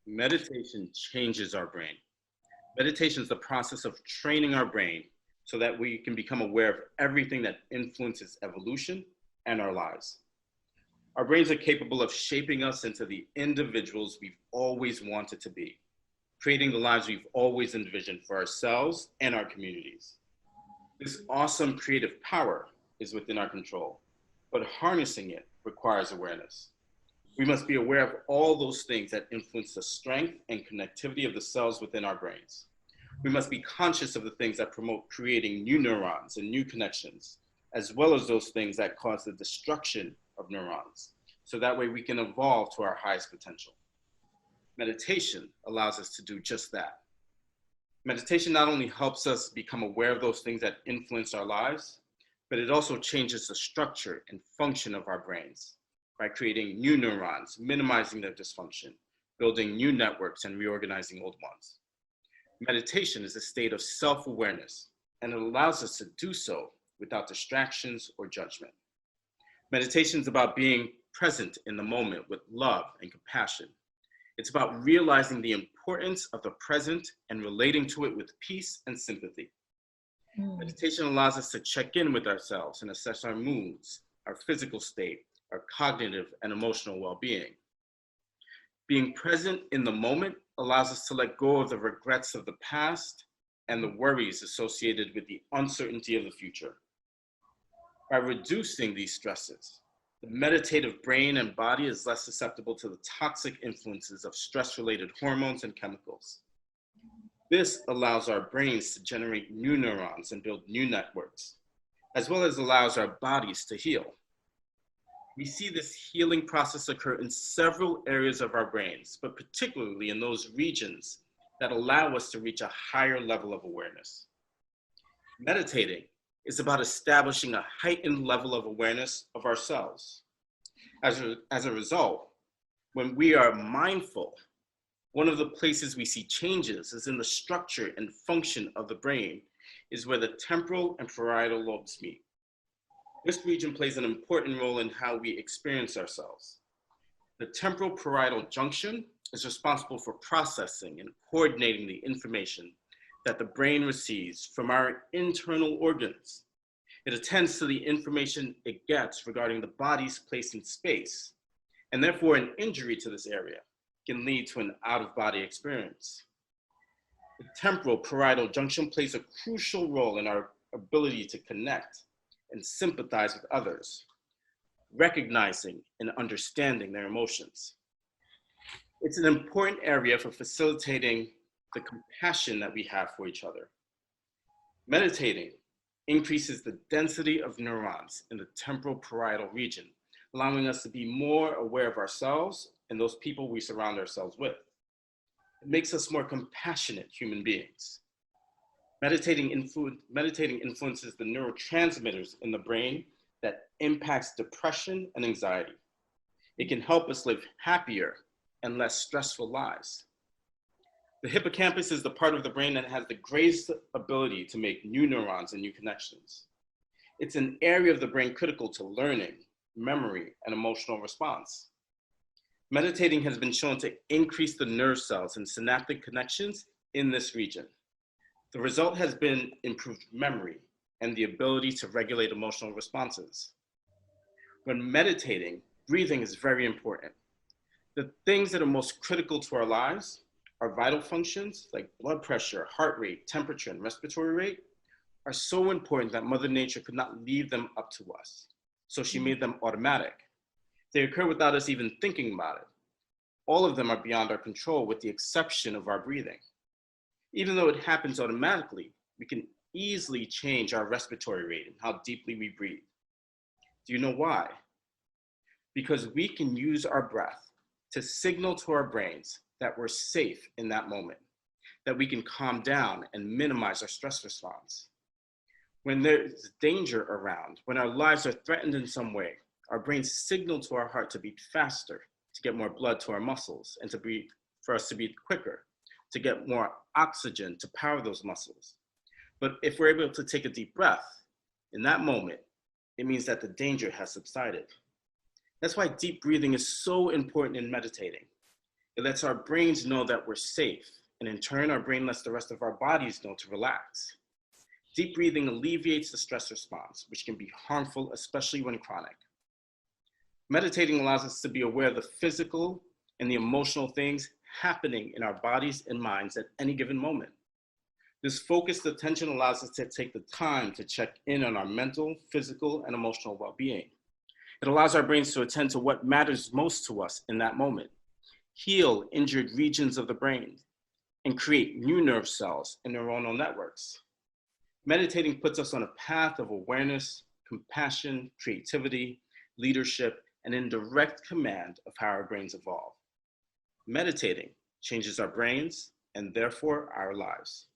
Meditation changes our brain. Meditation is the process of training our brain so that we can become aware of everything that influences evolution and our lives. Our brains are capable of shaping us into the individuals we've always wanted to be, creating the lives we've always envisioned for ourselves and our communities. This awesome creative power is within our control, but harnessing it requires awareness. We must be aware of all those things that influence the strength and connectivity of the cells within our brains. We must be conscious of the things that promote creating new neurons and new connections, as well as those things that cause the destruction of neurons, so that way we can evolve to our highest potential. Meditation allows us to do just that. Meditation not only helps us become aware of those things that influence our lives, but it also changes the structure and function of our brains by creating new neurons, minimizing their dysfunction, building new networks, and reorganizing old ones. Meditation is a state of self-awareness, and it allows us to do so without distractions or judgment. Meditation is about being present in the moment with love and compassion. It's about realizing the importance of the present and relating to it with peace and sympathy. Meditation allows us to check in with ourselves and assess our moods, our physical state, our cognitive and emotional well-being. Being present in the moment allows us to let go of the regrets of the past and the worries associated with the uncertainty of the future. By reducing these stresses, the meditative brain and body is less susceptible to the toxic influences of stress-related hormones and chemicals. This allows our brains to generate new neurons and build new networks, as well as allows our bodies to heal. We see this healing process occur in several areas of our brains, but particularly in those regions that allow us to reach a higher level of awareness. Meditating is about establishing a heightened level of awareness of ourselves. As a result, when we are mindful, one of the places we see changes is in the structure and function of the brain is where the temporal and parietal lobes meet. This region plays an important role in how we experience ourselves. The temporal parietal junction is responsible for processing and coordinating the information that the brain receives from our internal organs. It attends to the information it gets regarding the body's place in space, and therefore an injury to this area can lead to an out-of-body experience. The temporal parietal junction plays a crucial role in our ability to connect and sympathize with others, recognizing and understanding their emotions. It's an important area for facilitating the compassion that we have for each other. Meditating increases the density of neurons in the temporal parietal region, allowing us to be more aware of ourselves and those people we surround ourselves with. It makes us more compassionate human beings. Meditating influences the neurotransmitters in the brain that impacts depression and anxiety. It can help us live happier and less stressful lives. The hippocampus is the part of the brain that has the greatest ability to make new neurons and new connections. It's an area of the brain critical to learning, memory, and emotional response. Meditating has been shown to increase the nerve cells and synaptic connections in this region. The result has been improved memory and the ability to regulate emotional responses. When meditating, breathing is very important. The things that are most critical to our lives, our vital functions like blood pressure, heart rate, temperature, and respiratory rate, are so important that Mother Nature could not leave them up to us. So she made them automatic. They occur without us even thinking about it. All of them are beyond our control with the exception of our breathing. Even though it happens automatically, we can easily change our respiratory rate and how deeply we breathe. Do you know why? Because we can use our breath to signal to our brains that we're safe in that moment, that we can calm down and minimize our stress response. When there's danger around, when our lives are threatened in some way, our brains signal to our heart to beat faster, to get more blood to our muscles, and for us to beat quicker, to get more oxygen to power those muscles. But if we're able to take a deep breath, in that moment, it means that the danger has subsided. That's why deep breathing is so important in meditating. It lets our brains know that we're safe, and in turn, our brain lets the rest of our bodies know to relax. Deep breathing alleviates the stress response, which can be harmful, especially when chronic. Meditating allows us to be aware of the physical and the emotional things happening in our bodies and minds at any given moment. This focused attention allows us to take the time to check in on our mental, physical, and emotional well-being. It allows our brains to attend to what matters most to us in that moment, heal injured regions of the brain, and create new nerve cells and neuronal networks. Meditating puts us on a path of awareness, compassion, creativity, leadership, and in direct command of how our brains evolve. Meditating changes our brains and therefore our lives.